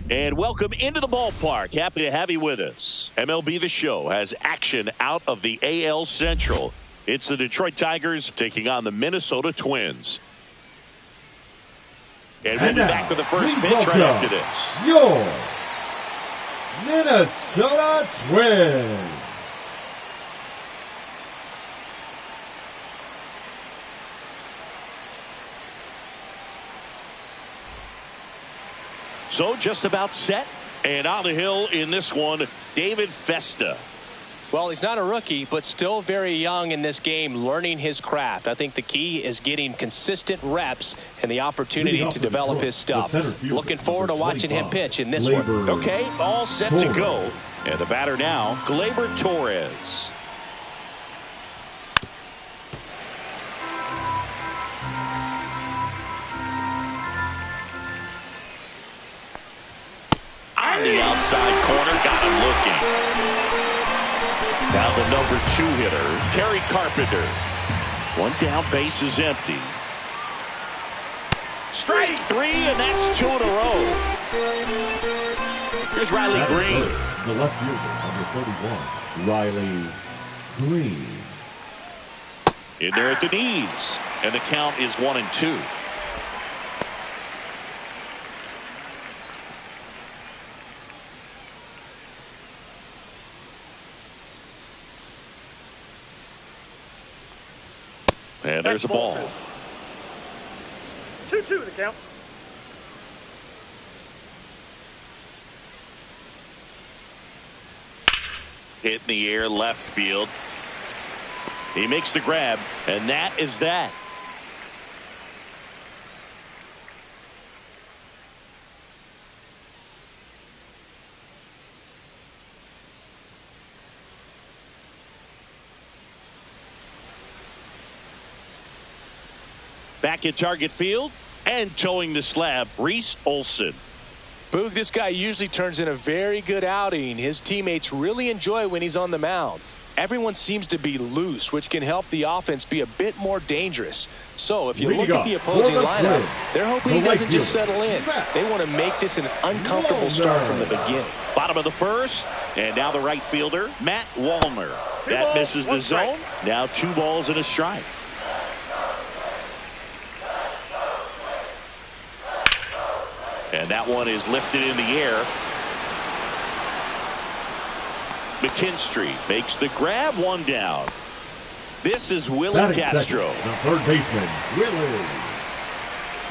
And welcome into the ballpark. Happy to have you with us. MLB The Show has action out of the AL Central. It's the Detroit Tigers taking on the Minnesota Twins. And we'll be back with the first pitch right after this. Your Minnesota Twins. So just about set, and on the hill in this one, David Festa. Well, he's not a rookie, but still very young in this game, learning his craft. I think the key is getting consistent reps and the opportunity to develop his stuff. Looking forward to watching him pitch in this one. Okay, all set to go. And the batter now, Gleyber Torres. On the outside corner, got him looking. Now the number 2 hitter, Kerry Carpenter. One down, base is empty. Strike 3, and that's 2 in a row. Here's Riley Green. The left fielder, number 31, Riley Green. In there at the knees, and the count is 1-2. And there's a ball. 2-2 the count. Hit in the air, left field. He makes the grab, and that is that. Back at target field and towing the slab, Reese Olson. Boog, this guy usually turns in a very good outing. His teammates really enjoy when he's on the mound. Everyone seems to be loose, which can help the offense be a bit more dangerous. So if you look at the opposing lineup, they're hoping he doesn't just settle in. They want to make this an uncomfortable start from the beginning. Bottom of the first, and now the right fielder, Matt Wallner. That misses the zone. Now 2 balls and a strike. And that one is lifted in the air. McKinstry makes the grab, 1 down. This is Willie Castro. The third baseman, Willie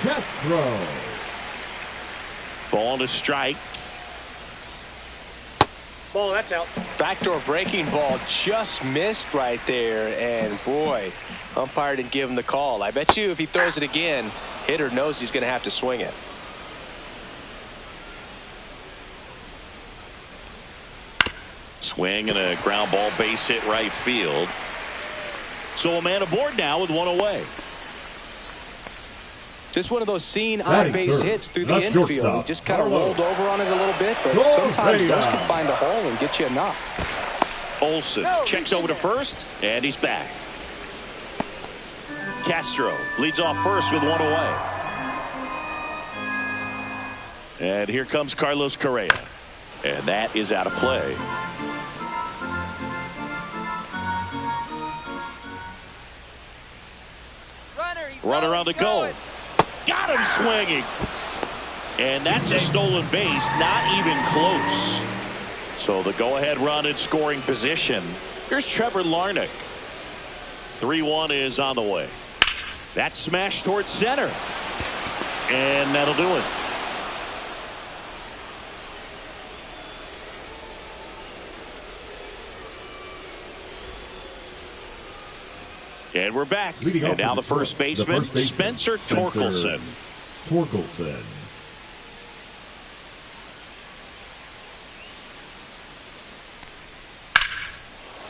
Castro. Ball to strike. Ball, that's out. Backdoor breaking ball just missed right there. And boy, umpire didn't give him the call. I bet you if he throws it again, hitter knows he's going to have to swing it. Swing and a ground ball, base hit right field. So a man aboard now with 1 away. Just one of those seen on base hits through the infield. He just kind of rolled over on it a little bit, but sometimes those can find a hole and get you a knock. Olson checks over to first, and he's back. Castro leads off first with 1 away. And here comes Carlos Correa. And that is out of play. Runner on the goal. Got him swinging. And that's a stolen base, not even close. So the go-ahead run in scoring position. Here's Trevor Larnach. 3-1 is on the way. That smash towards center. And that'll do it. And we're back. And now the first baseman, Spencer Torkelson.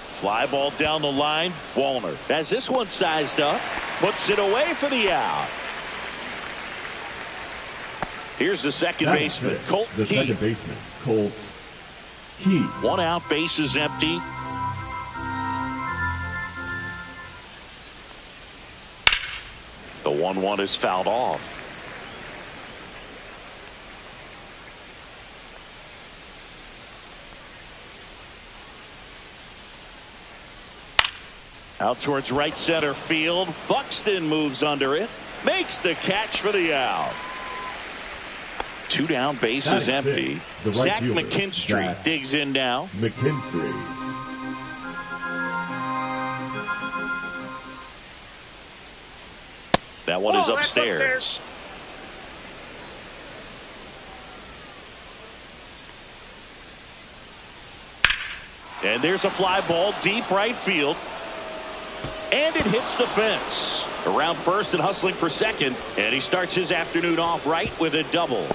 Fly ball down the line. Wallner has this one sized up. Puts it away for the out. Here's the second baseman, Colt Keith. 1 out, base is empty. The 1-1 is fouled off. Out towards right center field. Buxton moves under it. Makes the catch for the out. 2 down, base is empty. Right Zach fielder, McKinstry digs in now. McKinstry. That one is upstairs. And there's a fly ball deep right field. And it hits the fence. Around first and hustling for second. And he starts his afternoon off right with a double.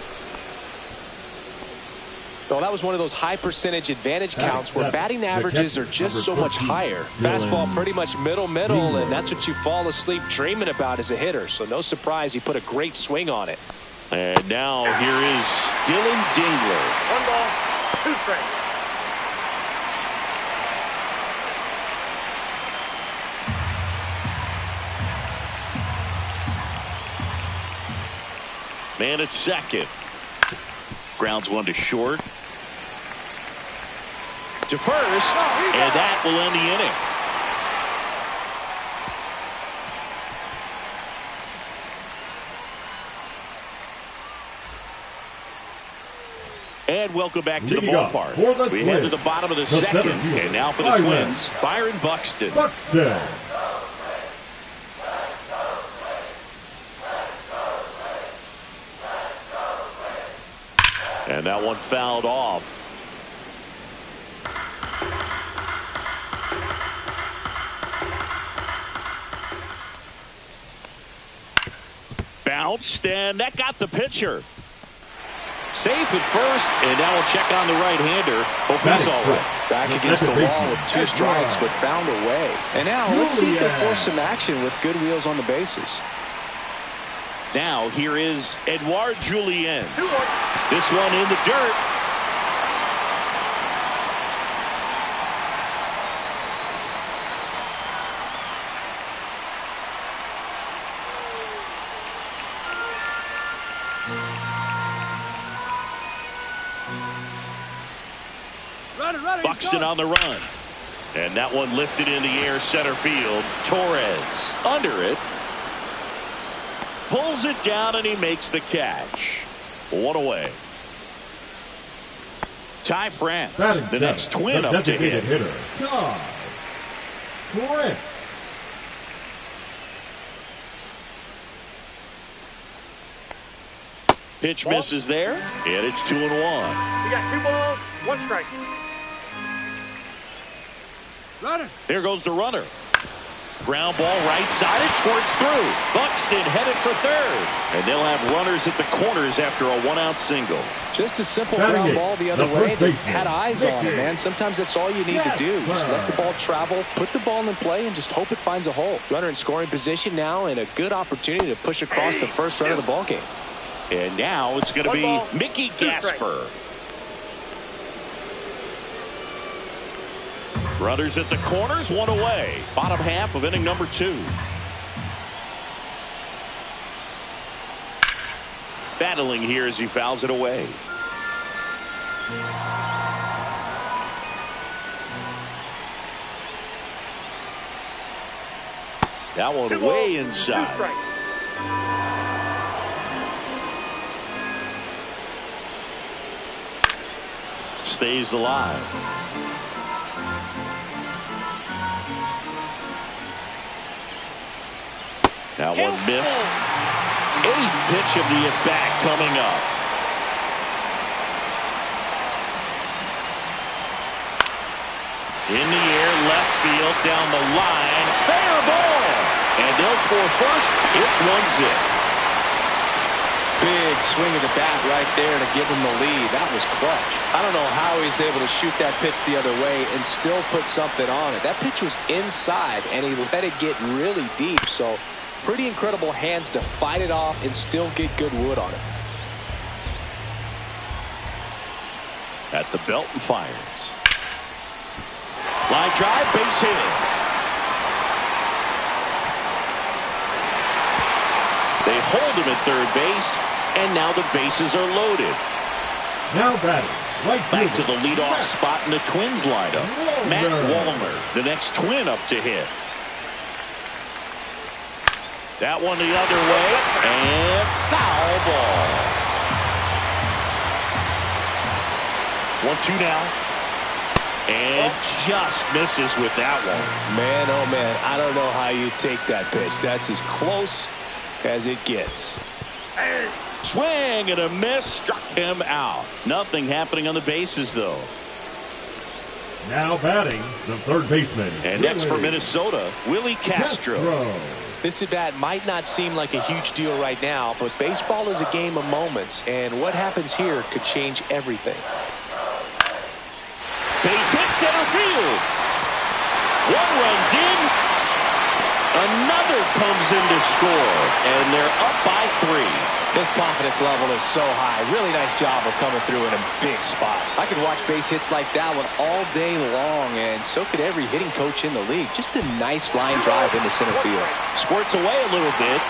Well, that was one of those high percentage advantage counts where batting averages are just so much higher. Fastball pretty much middle, and that's what you fall asleep dreaming about as a hitter. So no surprise he put a great swing on it. And now here is Dylan Dingler. 1 ball, 2 strikes. Man at second. Grounds one to short. To first, and that will end the inning. And welcome back to the ballpark. We head to the bottom of the second. And now for the Twins, Byron Buxton. And that one fouled off. Bounced, and that got the pitcher. Safe at first, and now we'll check on the right-hander. Hope he's all right. Back against the wall with 2 strikes, but found a way. And now let's see if they force some action with good wheels on the bases. Now here is Edouard Julien. This one in the dirt. Buxton on the run. And that one lifted in the air center field. Torres under it. Pulls it down and he makes the catch. 1 away. Ty France, the next Twin up to hit. Ty France. Pitch misses there, and it's 2-1. You got 2 balls, 1 strike. There goes the runner. Ground ball right side. It squirts through. Buxton headed for third. And they'll have runners at the corners after a 1-out single. Just a simple ground ball the other way. They had eyes on it, man. Sometimes that's all you need to do. Just let the ball travel, put the ball in play, and just hope it finds a hole. Runner in scoring position now, and a good opportunity to push across the first run of the ball game. And now it's going to be Mickey Gasper. Runners at the corners, 1 away. Bottom half of inning number 2. Battling here as he fouls it away. That one way inside. Stays alive. That one missed. 8th pitch of the at-bat coming up. In the air, left field, down the line. Fair ball. And they'll score first. It's 1-0. Big swing of the bat right there to give him the lead. That was clutch. I don't know how he's able to shoot that pitch the other way and still put something on it. That pitch was inside, and he let it get really deep. So pretty incredible hands to fight it off and still get good wood on it. At the belt and fires. Line drive, base hit. They hold him at third base, and now the bases are loaded. Now batting. Back to the leadoff spot in the Twins lineup. Matt Wallner, the next Twin up to hit. That one the other way, and foul ball. 1-2 now. And just misses with that one. Man, oh man, I don't know how you take that pitch. That's as close as it gets. Swing and a miss, struck him out. Nothing happening on the bases, though. Now batting, the third baseman. And next for Minnesota, Willie Castro. This at bat might not seem like a huge deal right now, but baseball is a game of moments, and what happens here could change everything. Base hit center field. One runs in. Another comes in to score, and they're up by 3. His confidence level is so high. Really nice job of coming through in a big spot. I could watch base hits like that one all day long, and so could every hitting coach in the league. Just a nice line drive into center field. Squirts away a little bit.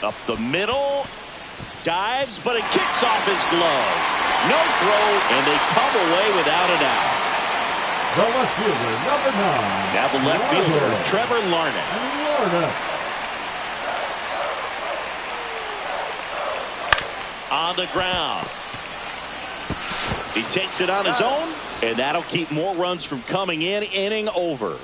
Up the middle, dives, but it kicks off his glove. No throw, and they come away without an out. The left fielder, number 9. Now the left fielder, Trevor Larnach. On the ground. He takes it on his own, and that'll keep more runs from coming in. Inning over.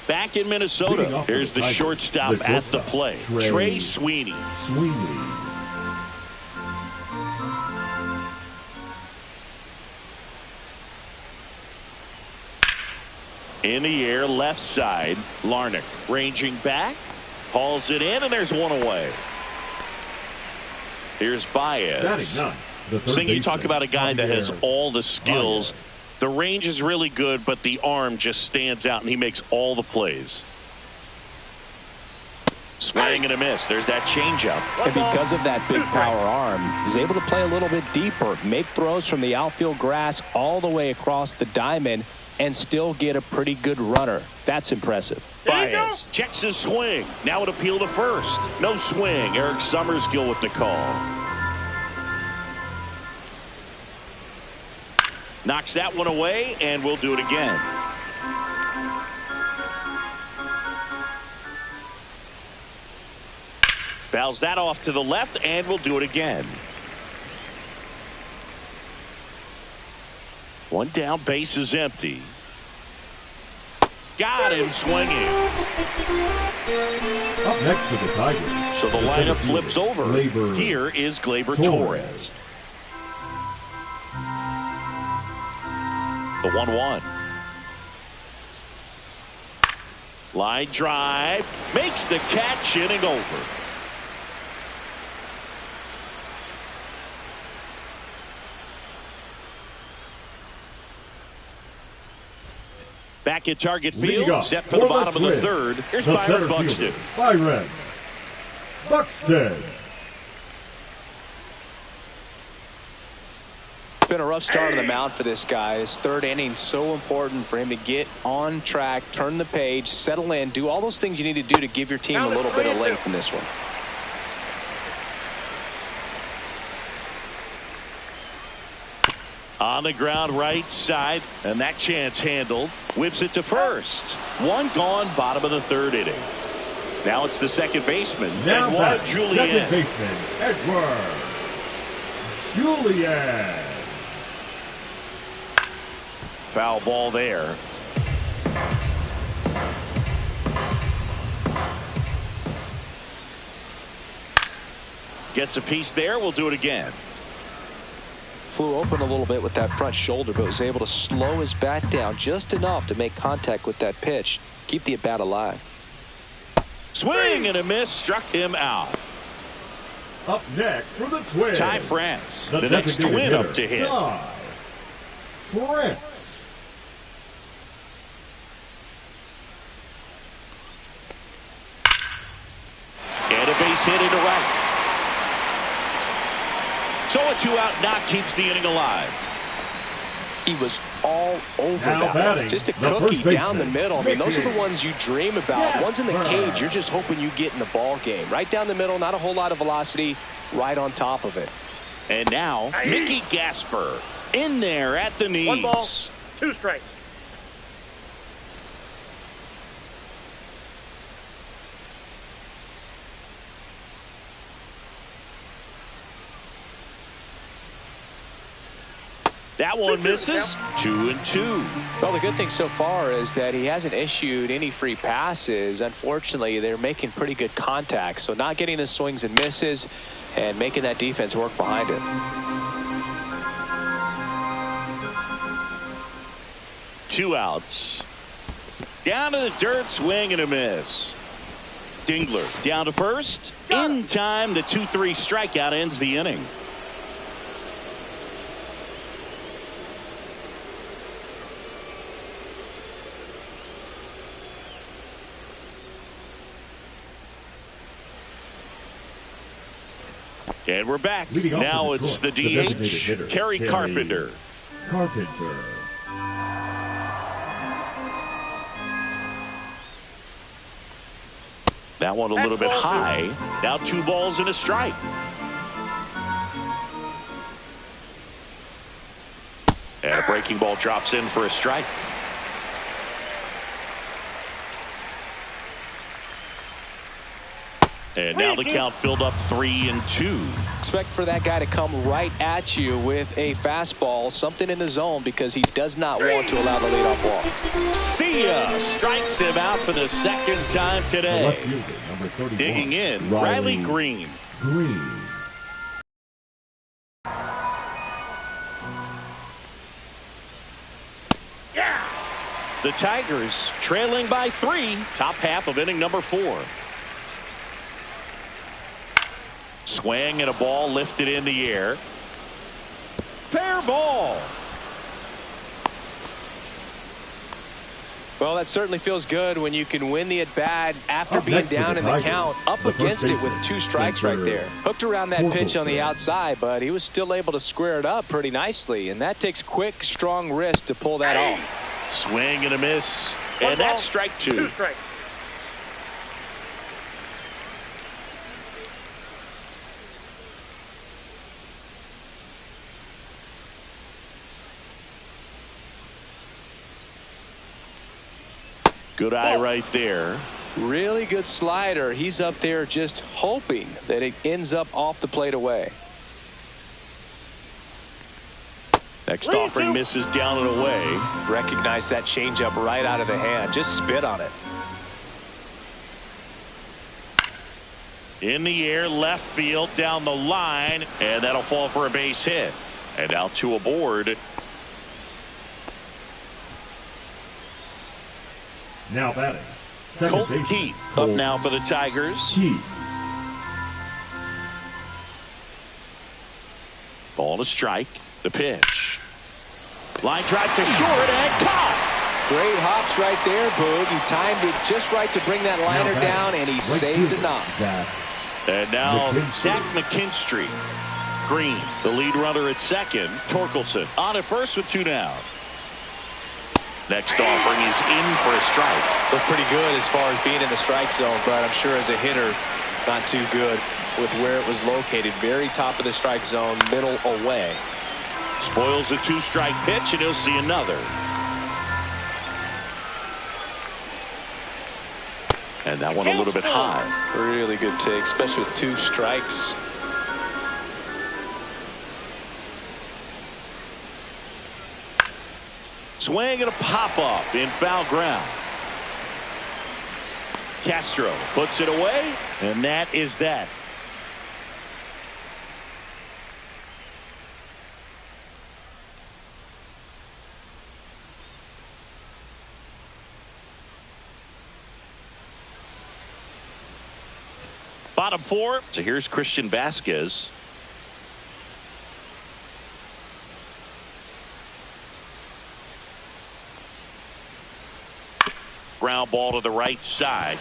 Back in Minnesota, here's the shortstop at the plate, Trey Sweeney. In the air, left side, Larnach ranging back, hauls it in, and there's one away. Here's Baez. Seeing you talk about a guy that has all the skills. The range is really good, but the arm just stands out, and he makes all the plays. Swing and a miss. There's that changeup. And because of that big power arm, he's able to play a little bit deeper, make throws from the outfield grass all the way across the diamond, and still get a pretty good runner. That's impressive. Baez checks his swing. Now an appeal to first. No swing. Eric Summerskill with the call. Knocks that one away, and we'll do it again. Fouls that off to the left, and we'll do it again. One down, base is empty. Got him swinging. Up next to the Tigers. So the lineup flips over. Here is Gleyber Torres. The 1-1. Line drive. Makes the catch, inning over. Back at Target Field. Set for the bottom of the third. Here's Byron Buxton. Byron Buxton. Been a rough start on the mound for this guy. His third inning, so important for him to get on track, turn the page, settle in, do all those things you need to do to give your team a little bit of length in this one. On the ground, right side, and that chance handled. Whips it to first. One gone, bottom of the third inning. Now it's the second baseman, Edouard Julien. Second baseman, Edouard Julien. Foul ball there. Gets a piece there. We'll do it again. Flew open a little bit with that front shoulder, but was able to slow his bat down just enough to make contact with that pitch. Keep the at-bat alive. Swing and a miss. Struck him out. Up next for the Twins. Ty France, the next Twin up to hit. Ty France. base hit into right. So a 2-out knock keeps the inning alive. He was all over Now that one. Just a the cookie first down the baseman, middle. I mean, those are the Mickey. ones you dream about. Ones in the cage, you're just hoping you get in the ball game. Right down the middle, not a whole lot of velocity, right on top of it. And now, Mickey Gasper in there at the knees. 1 ball, 2 strikes. That one misses. 2-2. Well, the good thing so far is that he hasn't issued any free passes. Unfortunately, they're making pretty good contact. So not getting the swings and misses and making that defense work behind it. 2 outs. Down to the dirt, swing and a miss. Dingler down to first. In time, the 2-3 strikeout ends the inning. And we're back. Leading off Now for it's the Detroit, the designated DH, hitter, Kerry Carpenter. Carpenter. That one a little bit high. Now 2 balls and a strike. And a breaking ball drops in for a strike. And now the count filled up 3-2. Expect for that guy to come right at you with a fastball, something in the zone, because he does not want to allow the leadoff walk. See ya! Strikes him out for the 2nd time The today. left fielder, number 31. Digging in, Riley Green. Green. The Tigers trailing by 3. Top half of inning number 4. Swing and a ball lifted in the air. Fair ball. Well, that certainly feels good when you can win the at-bat after Up being next to down the in the Tigers, count, up the first against it with baseman, 2 strikes right there. Hooked around that pitch on the outside, but he was still able to square it up pretty nicely, and that takes quick, strong wrist to pull that off. Swing and a miss. 1 And ball, that's strike 2. 2 strikes. Good eye right there. Really good slider. He's up there just hoping that it ends up off the plate away. Next offering misses down and away. Recognize that changeup right out of the hand. Just spit on it. In the air, left field, down the line, and that'll fall for a base hit. And now 2 aboard. Now batting. Second Colton baseman, Keith up Colton now for the Tigers. Keith. Ball to strike. The pitch. Line drive to short and caught. Great hops right there, Boog. He timed it just right to bring that liner down, and he saved a knock. And now McKinstry. Zach McKinstry. Green, the lead runner at second. Torkelson on at first with 2 down. Next offering is in for a strike. Looked pretty good as far as being in the strike zone, but I'm sure as a hitter, not too good with where it was located. Very top of the strike zone, middle away. Spoils the 2-strike pitch, and he'll see another. And that one a little bit high. Really good take, especially with 2 strikes. Swing and a pop-up in foul ground. Castro puts it away, and that is that. Bottom 4. So here's Christian Vasquez. Ground ball to the right side.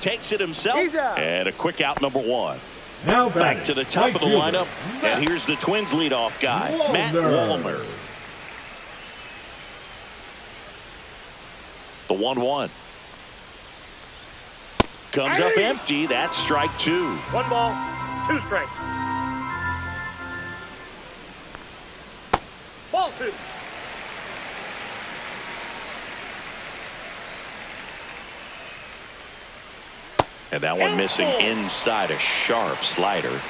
takes it himself. He's out. And a quick out, number one. Now Back to the top of the lineup. And here's the Twins leadoff guy, Matt Wallner. The 1-1. Comes up empty. That's strike two. 1 ball, 2 strikes. Ball 2. And that one missing inside a sharp slider.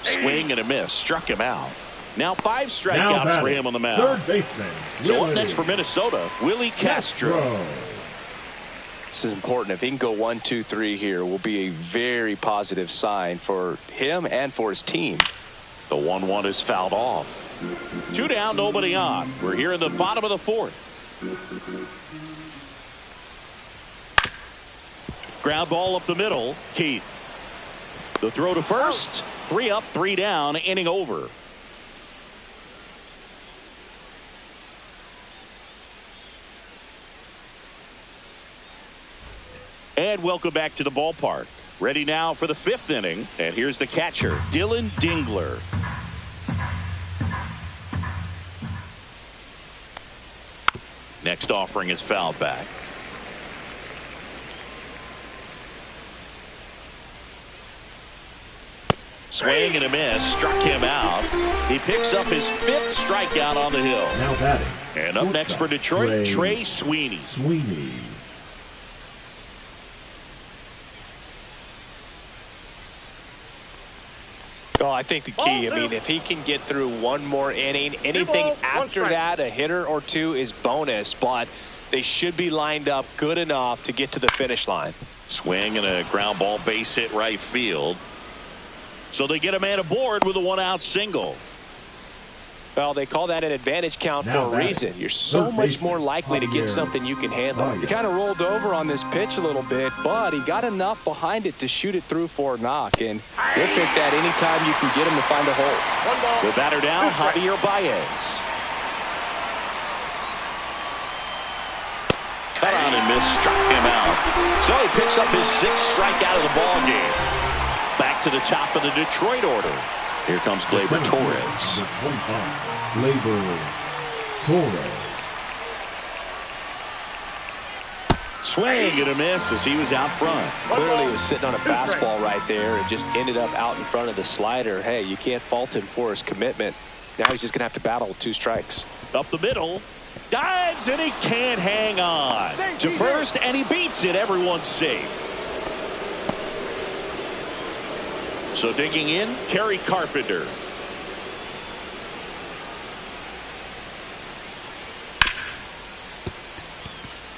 Swing and a miss. Struck him out. Now 5 strikeouts for him on the mound. Third baseman. So up next for Minnesota, Willie Castro. This is important. If he can go 1, 2, 3 here, will be a very positive sign for him and for his team. The 1-1 is fouled off. 2 down, nobody on. We're here in the bottom of the 4th. Ground ball up the middle. Keith. The throw to first. 3 up, 3 down, inning over. And welcome back to the ballpark. Ready now for the 5th inning. And here's the catcher, Dylan Dingler. Next offering is fouled back. Swing and a miss. Struck him out. He picks up his 5th strikeout on the hill. Now batting. And up next for Detroit, Trey Sweeney. Well, I think the key, I mean, if he can get through one more inning, anything after that, a hitter or 2 is bonus, but they should be lined up good enough to get to the finish line. Swing and a ground ball, base hit right field. So they get a man aboard with a 1-out single. Well, they call that an advantage count for a reason. You're so much more likely to get something you can handle. He kind of rolled over on this pitch a little bit, but he got enough behind it to shoot it through for a knock, and he'll take that anytime you can get him to find a hole. 1 ball. The batter down, Javier Baez. Cut on and miss, struck him out. So he picks up his 6th strikeout of the ball game. Back to the top of the Detroit order. Here comes Gleyber Torres. Gleyber Torres. Swing and a miss as he was out front. Clearly he was sitting on a fastball right there and just ended up out in front of the slider. Hey, you can't fault him for his commitment. Now he's just going to have to battle with 2 strikes. Up the middle. Dives and he can't hang on. To first and he beats it. Everyone's safe. So digging in, Kerry Carpenter.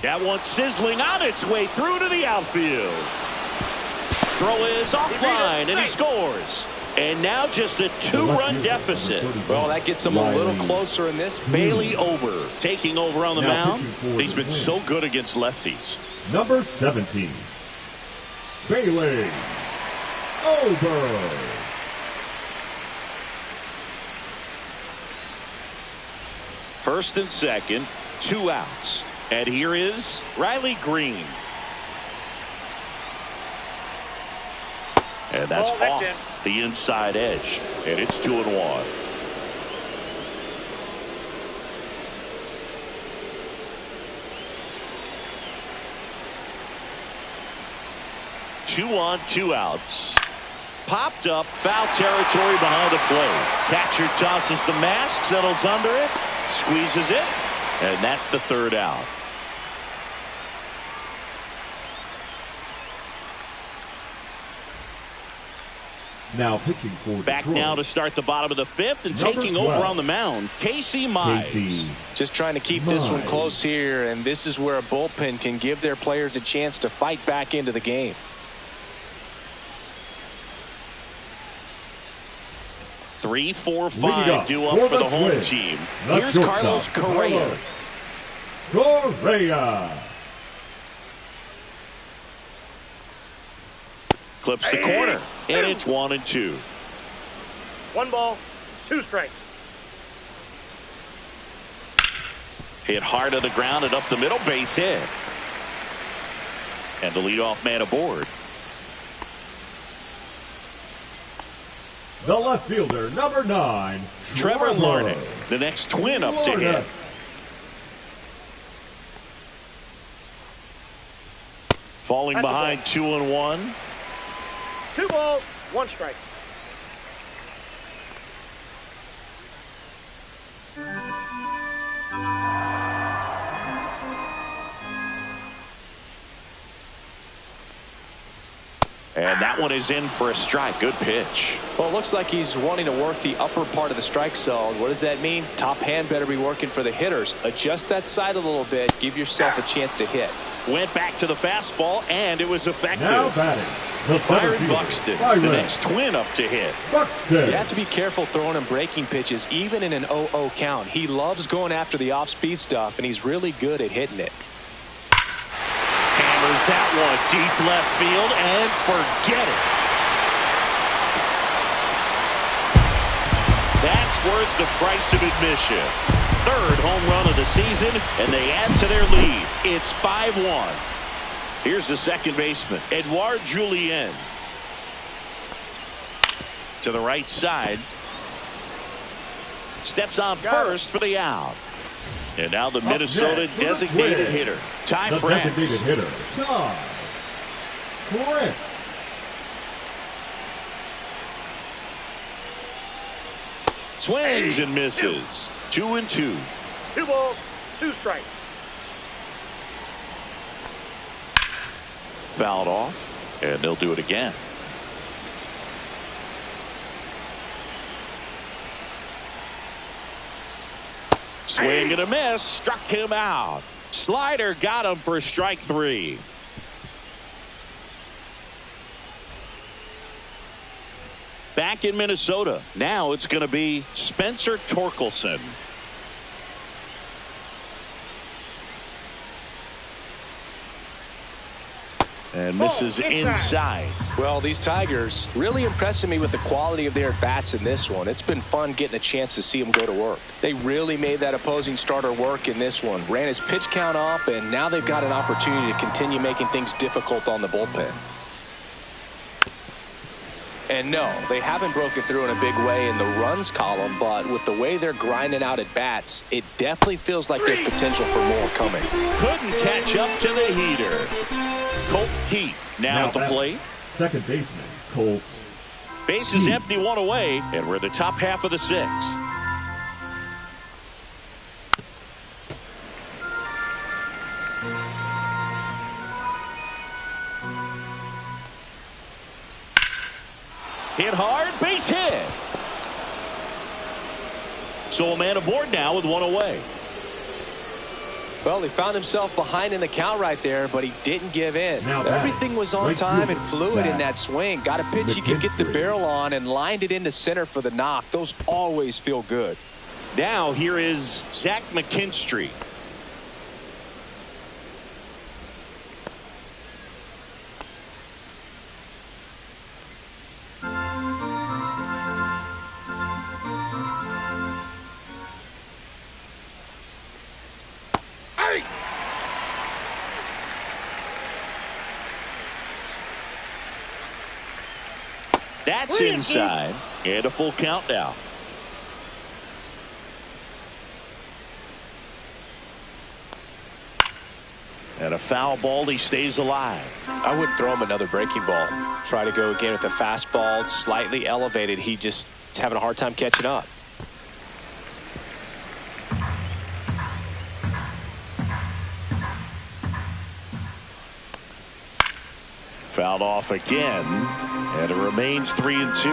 That one sizzling on its way through to the outfield. Throw is offline and he scores. And now just a 2-run deficit. Well, that gets him a little closer in this. Bailey Ober taking over on the mound. He's been so good against lefties. Number 17, Bailey Ober. First and second, 2 outs. And here is Riley Green. And that's off the inside edge. And it's 2-1. Two on, 2 outs. Popped up, foul territory behind the plate. Catcher tosses the mask, settles under it, squeezes it, and that's the 3rd out. Now pitching for Back Detroit. now to start the bottom of the 5th and Number taking 12. over on the mound, Casey Mize. Just trying to keep this one close here, and this is where a bullpen can give their players a chance to fight back into the game. Three, 4, 5 due up for the home team. Here's Carlos Correa. Clips the corner, and it's 1-2. 1 ball, 2 strikes. Hit hard to the ground and up the middle, base hit. And the leadoff man aboard. The left fielder, number 9, Trevor Larnach, the next twin up to hit. Falling That's behind 2-1. 2 balls, 1 strike. And that one is in for a strike. Good pitch. Well, it looks like he's wanting to work the upper part of the strike zone. What does that mean? Top hand better be working for the hitters. Adjust that side a little bit. Give yourself a chance to hit. Went back to the fastball, and it was effective. Now batting, the center Byron fielder, Buxton, Byron the next twin up to hit. Buxton. You have to be careful throwing him breaking pitches, even in an 0-0 count. He loves going after the off-speed stuff, and he's really good at hitting it. Hammers that one deep left field, and forget it. That's worth the price of admission. Third home run of the season, and they add to their lead. It's 5-1. Here's the second baseman, Edouard Julien. To the right side. Steps on first for the out. And now the Minnesota designated hitter, Ty France. Designated hitter, Ty France. Swings and misses. 2-2. 2 balls, 2 strikes. Fouled off, and they'll do it again. Swing and a miss, struck him out. Slider got him for strike 3. Back in Minnesota, now it's going to be Spencer Torkelson. And misses inside. Well, these Tigers really impressing me with the quality of their bats in this one. It's been fun getting a chance to see them go to work. They really made that opposing starter work in this one. Ran his pitch count up, and now they've got an opportunity to continue making things difficult on the bullpen. And no, they haven't broken through in a big way in the runs column, but with the way they're grinding out at bats, it definitely feels like there's potential for more coming. Couldn't catch up to the heater. Colt Heat now at the plate. Second baseman, Colt. Base is empty, 1 away, and we're in the top half of the 6th. Hit hard, base hit. So a man aboard now with 1 away. Well, he found himself behind in the count right there, but he didn't give in. Everything was on time and fluid in that swing. Got a pitch he could get the barrel on and lined it into center for the knock. Those always feel good. Now here is Zach McKinstry. That's inside, and a full count now. And a foul ball, he stays alive. I wouldn't throw him another breaking ball. Try to go again with the fastball, slightly elevated. He just is having a hard time catching up. Fouled off again, and it remains 3-2.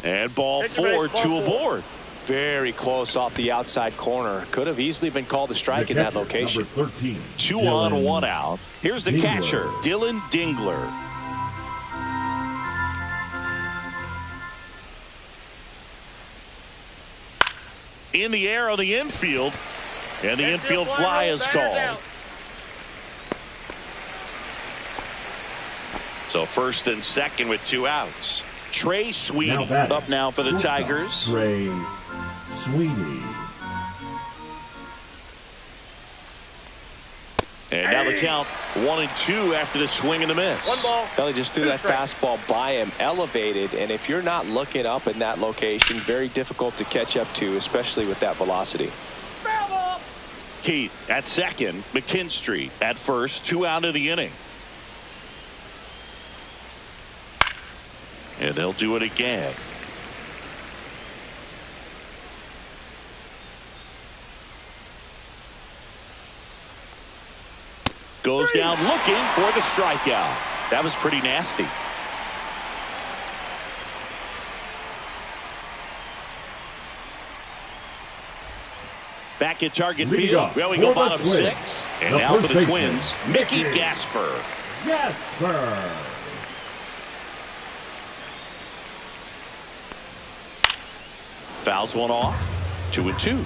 And ball 4, 2 aboard. Very close off the outside corner. Could have easily been called a strike in that location. Number 13, 2 on, 1 out. Here's the catcher, Dylan Dingler. In the air on the infield. And the infield fly is called. So first and second with 2 outs. Trey Sweeney up now for the Tigers. Trey Sweeney. And now the count 1-2 after the swing and the miss. One ball. Kelly just threw that fastball by him, elevated, and if you're not looking up in that location, very difficult to catch up to, especially with that velocity. Foul ball. Keith at second, McKinstry at first, 2 out of the inning. And they'll do it again. Goes down looking for the strikeout. That was pretty nasty. Back at target field. Well, we go bottom 6. And now for the Twins, Mickey Gasper. Gasper. Fouls one off. 2-2.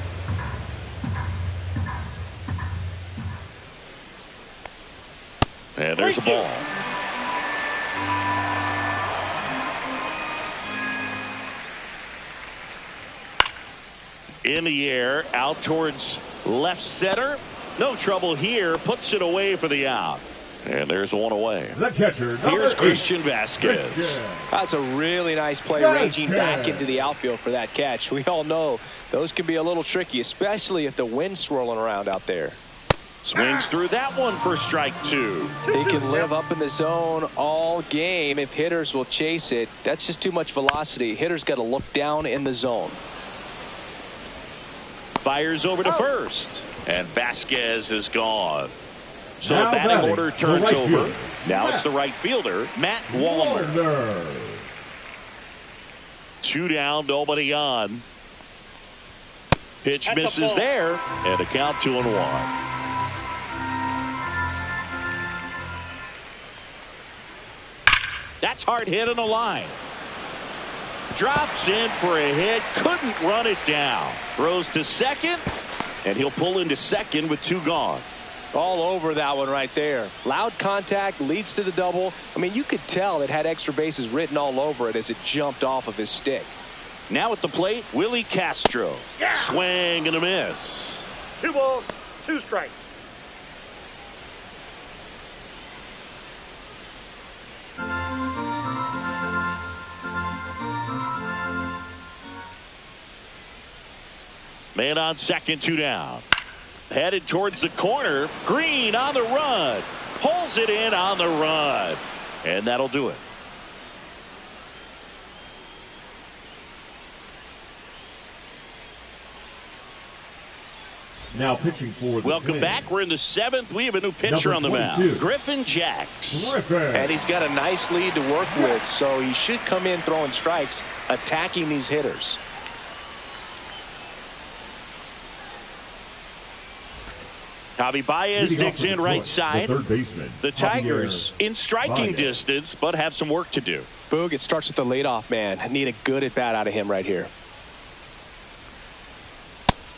And there's a ball. In the air, out towards left center. No trouble here. Puts it away for the out. And there's one away. The catcher. Here's Christian Vasquez. That's a really nice play, ranging back into the outfield for that catch. We all know those can be a little tricky, especially if the wind's swirling around out there. Swings through that one for strike 2. He can live up in the zone all game if hitters will chase it. That's just too much velocity. Hitters got to look down in the zone. Fires over to first. And Vasquez is gone. So now the batting batting, order turns right over. fielder. Now it's the right fielder, Matt Wallner. 2 down, nobody on. Pitch That's misses there. And a count 2-1. That's hard hit on the line. Drops in for a hit. Couldn't run it down. Throws to second. And he'll pull into second with 2 gone. All over that one right there. Loud contact leads to the double. I mean, you could tell it had extra bases written all over it as it jumped off of his stick. Now at the plate, Willie Castro. Yeah. Swing and a miss. 2 balls, 2 strikes. Man on second, 2 down. Headed towards the corner. Green on the run. Pulls it in on the run. And that'll do it. Now pitching for the Welcome Twins. back. We're in the 7th. We have a new pitcher Number on the mound. 22. Griffin Jacks. Griffin. And he's got a nice lead to work with, so he should come in throwing strikes, attacking these hitters. Javi Baez Leading digs off in the right front, side. The third baseman. The Tigers in striking Baez. distance, but have some work to do. Boog, it starts with the leadoff man. I need a good at bat out of him right here.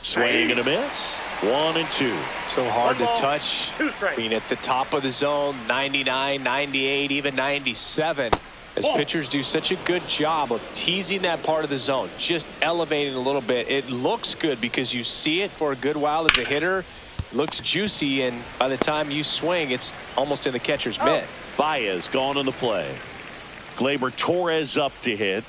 Swing and a miss. 1-2. So hard to One ball, touch. 2 strikes. I mean, at the top of the zone, 99, 98, even 97. As pitchers do such a good job of teasing that part of the zone, just elevating a little bit. It looks good because you see it for a good while as a hitter. It looks juicy, and by the time you swing, it's almost in the catcher's mitt. Baez gone in the play. Gleyber Torres up to hit.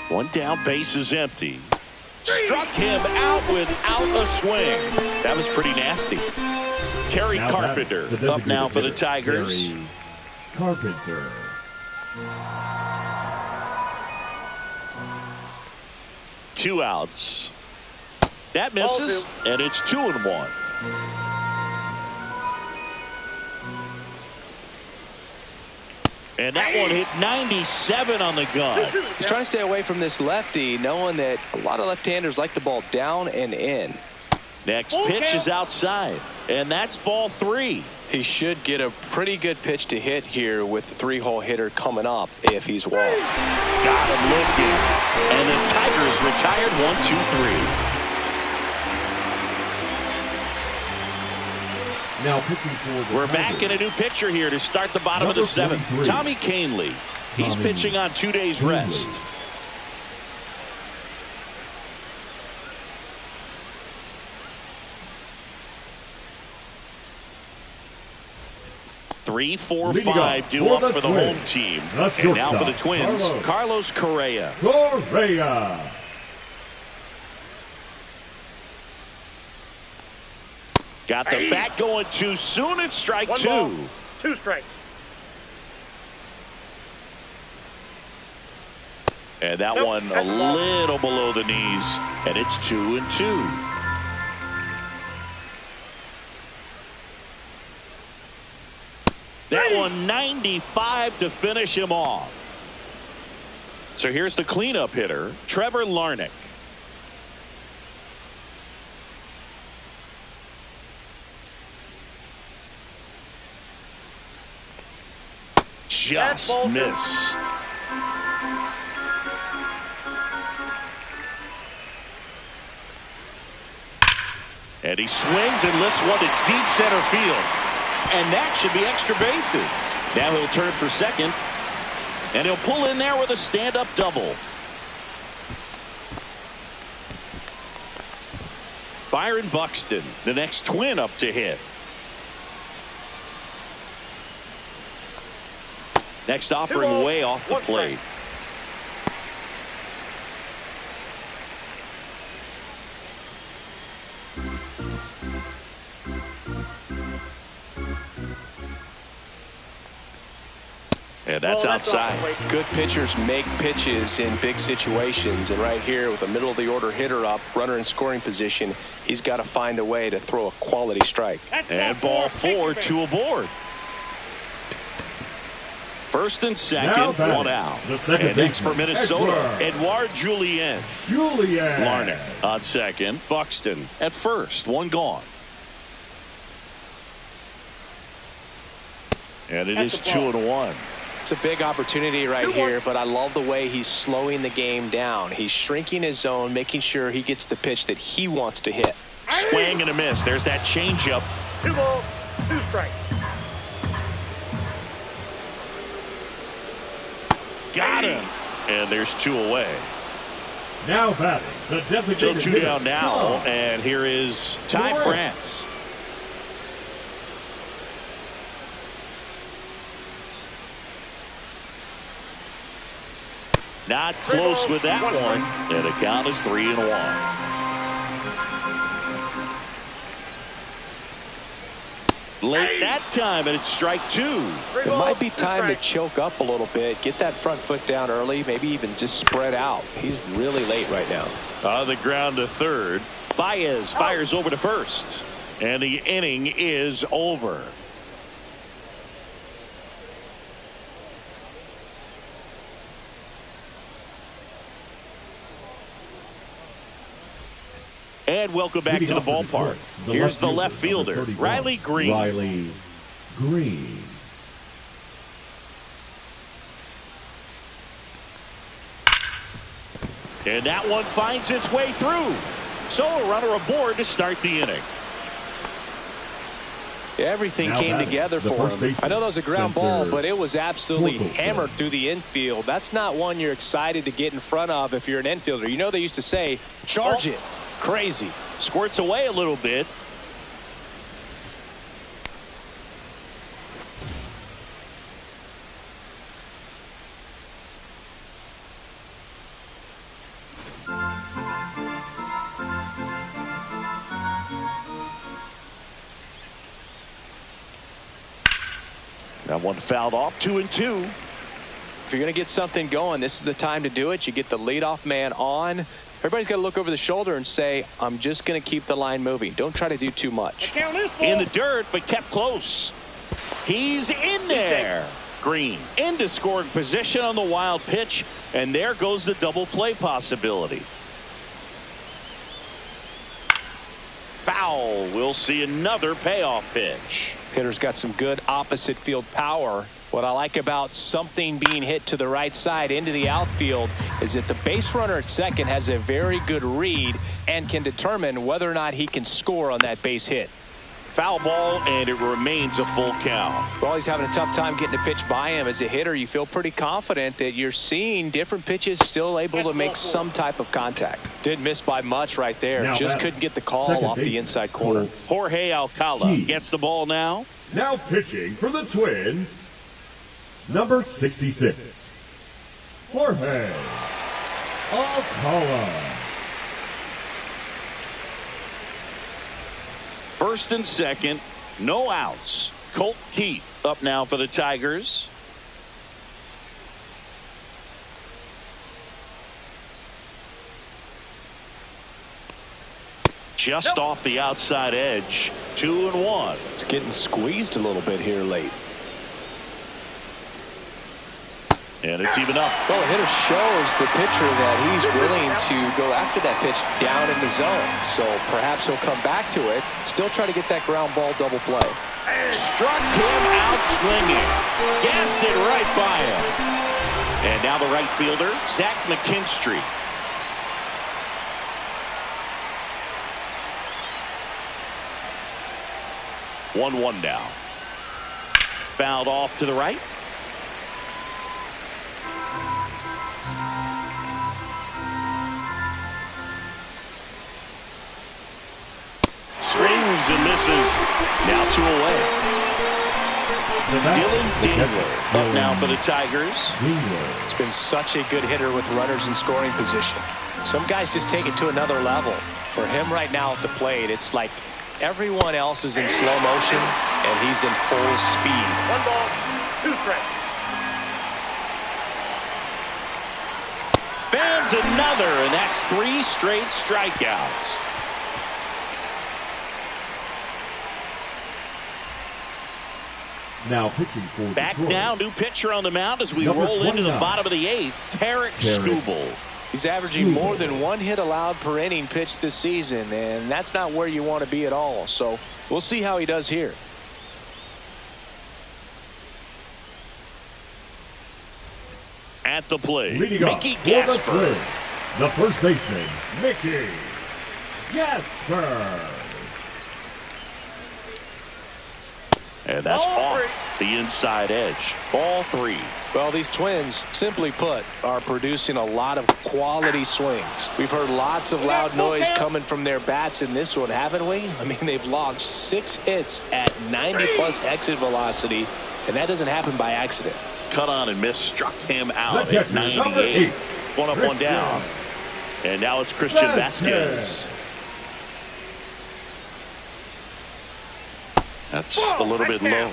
One down, base is empty. Struck him out without a swing. That was pretty nasty. Kerry Now Carpenter the up now for the designated Tigers. Kerry Carpenter. 2 outs. That misses, and it's 2-1. And that one hit 97 on the gun. He's trying to stay away from this lefty, knowing that a lot of left-handers like the ball down and in. Next pitch is outside, and that's ball 3. He should get a pretty good pitch to hit here with the 3-hole hitter coming up if he's walked. Got him looking. And the Tigers retired 1-2-3. Now pitching for the We're back in a new pitcher here to start the bottom of the seventh. Tommy Canley. He's pitching on 2 days rest. Three, four, five due up for the home team. And now for the Twins, Carlos Correa. Got the bat going too soon. It's strike 2. 2 strikes. And that one a little below the knees. And it's 2-2. That one 95 to finish him off. So here's the cleanup hitter, Trevor Larnach. Just missed. And he swings and lifts one to deep center field. And that should be extra bases. Now he'll turn for second. And he'll pull in there with a stand-up double. Byron Buxton, the next Twin up to hit. Next offering way off the plate. And that's outside. Good pitchers make pitches in big situations. And right here with a middle of the order hitter up, runner in scoring position, he's got to find a way to throw a quality strike. And ball 4, 2 aboard. First and second, one out. And next for Minnesota, Edouard Julien. Larnach on second, Buxton at first, one gone. And it is 2-1. It's a big opportunity right here, but I love the way he's slowing the game down. He's shrinking his zone, making sure he gets the pitch that he wants to hit. Swing and a miss. There's that changeup. 2 balls, 2 strikes. Got him. And there's 2 away. Now batting, the designated So 2 down now, and here is Ty France. Not close with that one. And the count is 3-1. Late that time, and it's strike 2. It might be time to choke up a little bit, get that front foot down early, maybe even just spread out. He's really late right now. On the ground to third. Baez fires over to first. And the inning is over. And welcome back to the ballpark. Here's the left fielder, Riley Green. And that one finds its way through. So a runner aboard to start the inning. Everything came together for him. I know that was a ground ball, but it was absolutely hammered through the infield. That's not one you're excited to get in front of if you're an infielder. You know they used to say, charge it. Crazy. Squirts away a little bit. That one fouled off. 2-2. If you're going to get something going, this is the time to do it. You get the leadoff man on. Everybody's got to look over the shoulder and say, I'm just going to keep the line moving. Don't try to do too much. In the dirt, but kept close. He's in there. Green into scoring position on the wild pitch, and there goes the double play possibility. Foul. We'll see another payoff pitch. Hitter's got some good opposite field power. What I like about something being hit to the right side into the outfield is that the base runner at second has a very good read and can determine whether or not he can score on that base hit. Foul ball, and it remains a full count. Well, he's having a tough time getting a pitch by him. As a hitter, you feel pretty confident that you're seeing different pitches still able to make some type of contact. Didn't miss by much right there. Now Just couldn't get the call off the inside corner. Jorge Alcala gets the ball now. Now pitching for the Twins, number 66, Jorge Alcala. First and second, no outs. Colt Keith up now for the Tigers. Just off the outside edge. 2-1. It's getting squeezed a little bit here late. And it's even up. Well, the hitter shows the pitcher that he's willing to go after that pitch down in the zone. So perhaps he'll come back to it. Still try to get that ground ball double play. Struck him out swinging. Gassed it right by him. And now the right fielder, Zach McKinstry. One now. Fouled off to the right. Swings and misses. Now 2 away. Dylan Dingler up now for the Tigers. It's been such a good hitter with runners in scoring position. Some guys just take it to another level. For him right now at the plate, it's like everyone else is in slow motion and he's in full speed. 1 ball, 2 strikes. Fans another, and that's 3 straight strikeouts. Now pitching for Back Detroit. now, new pitcher on the mound as we Number roll into the 29. bottom of the 8th. Tarek Skubal. He's averaging more than 1 hit allowed per inning pitched this season, and that's not where you want to be at all. So we'll see how he does here. At the plate, Leading off Mickey for the Gasper. Twins, the first baseman, Mickey Gasper. And that's Ball off the inside edge. Ball 3. Well, these Twins, simply put, are producing a lot of quality swings. We've heard lots of loud noise coming from their bats in this one, haven't we? I mean, they've logged 6 hits at 90+ exit velocity, and that doesn't happen by accident. Cut on and miss, struck him out The at catcher, number 98. 8, 1 up, 1 down. And now it's Christian Vasquez. That's a little bit low.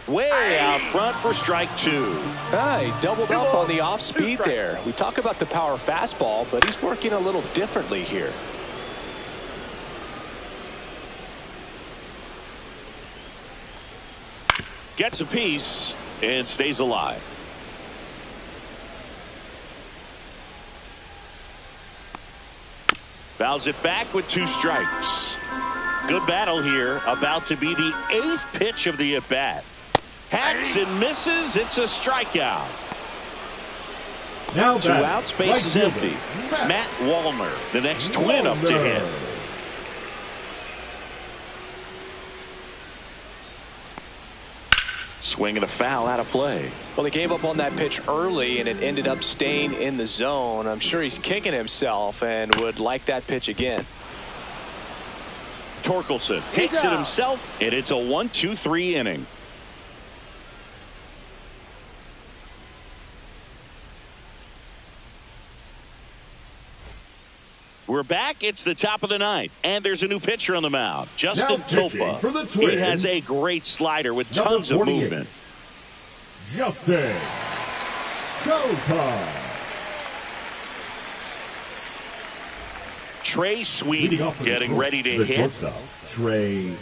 Way out front for strike 2. He doubled up on the off speed there. We talk about the power fastball, but he's working a little differently here. Gets a piece and stays alive. Fouls it back with 2 strikes. Good battle here. About to be the 8th pitch of the at-bat. Hacks and misses. It's a strikeout. Now 2 outs, base is empty. Matt Wallner, the next Twin up to hit. Swing and a foul out of play. Well, he gave up on that pitch early, and it ended up staying in the zone. I'm sure he's kicking himself and would like that pitch again. Torkelson takes it himself, and it's a 1-2-3 inning. We're back. It's the top of the 9th, and there's a new pitcher on the mound. Justin Topa. For the He has Twins, a great slider with number tons of 48, movement. Justin Topa. Trey Sweeney Leading off for getting Detroit, ready to the hit. shortstop, Trey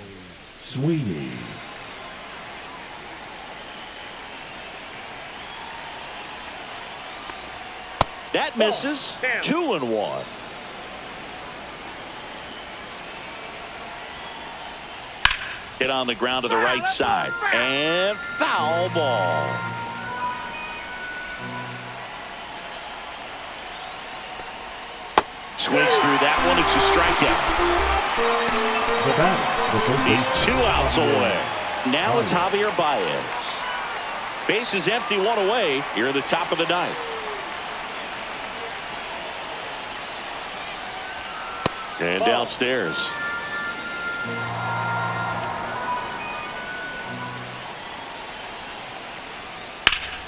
Sweeney. That misses. 2-1. Hit on the ground to the right side. And foul ball. Swings through that one. It's a strikeout. The batter, He's 2 outs away. Now it's Javier Baez. Base is empty, 1 away here at the top of the ninth. And downstairs.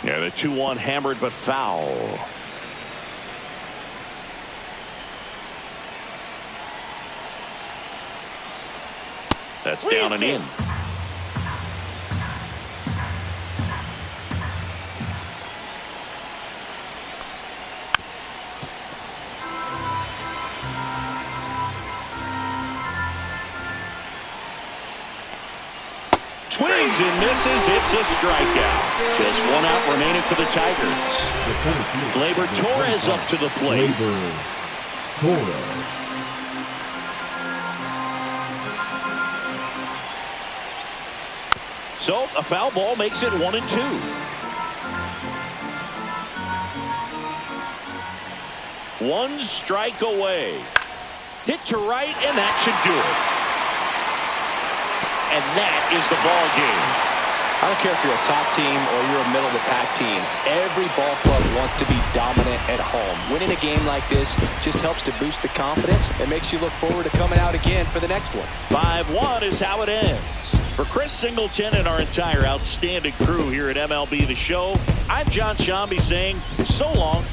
Yeah, the 2-1 hammered but foul. That's down and in. Swings and misses. It's a strikeout. Just 1 out remaining for the Tigers. Gleyber Torres up to the plate. So a foul ball makes it 1-2. One strike away. Hit to right, and that should do it. And that is the ball game. I don't care if you're a top team or you're a middle-of-the-pack team. Every ball club wants to be dominant at home. Winning a game like this just helps to boost the confidence and makes you look forward to coming out again for the next one. 5-1 is how it ends. For Chris Singleton and our entire outstanding crew here at MLB The Show, I'm John Shambi saying so long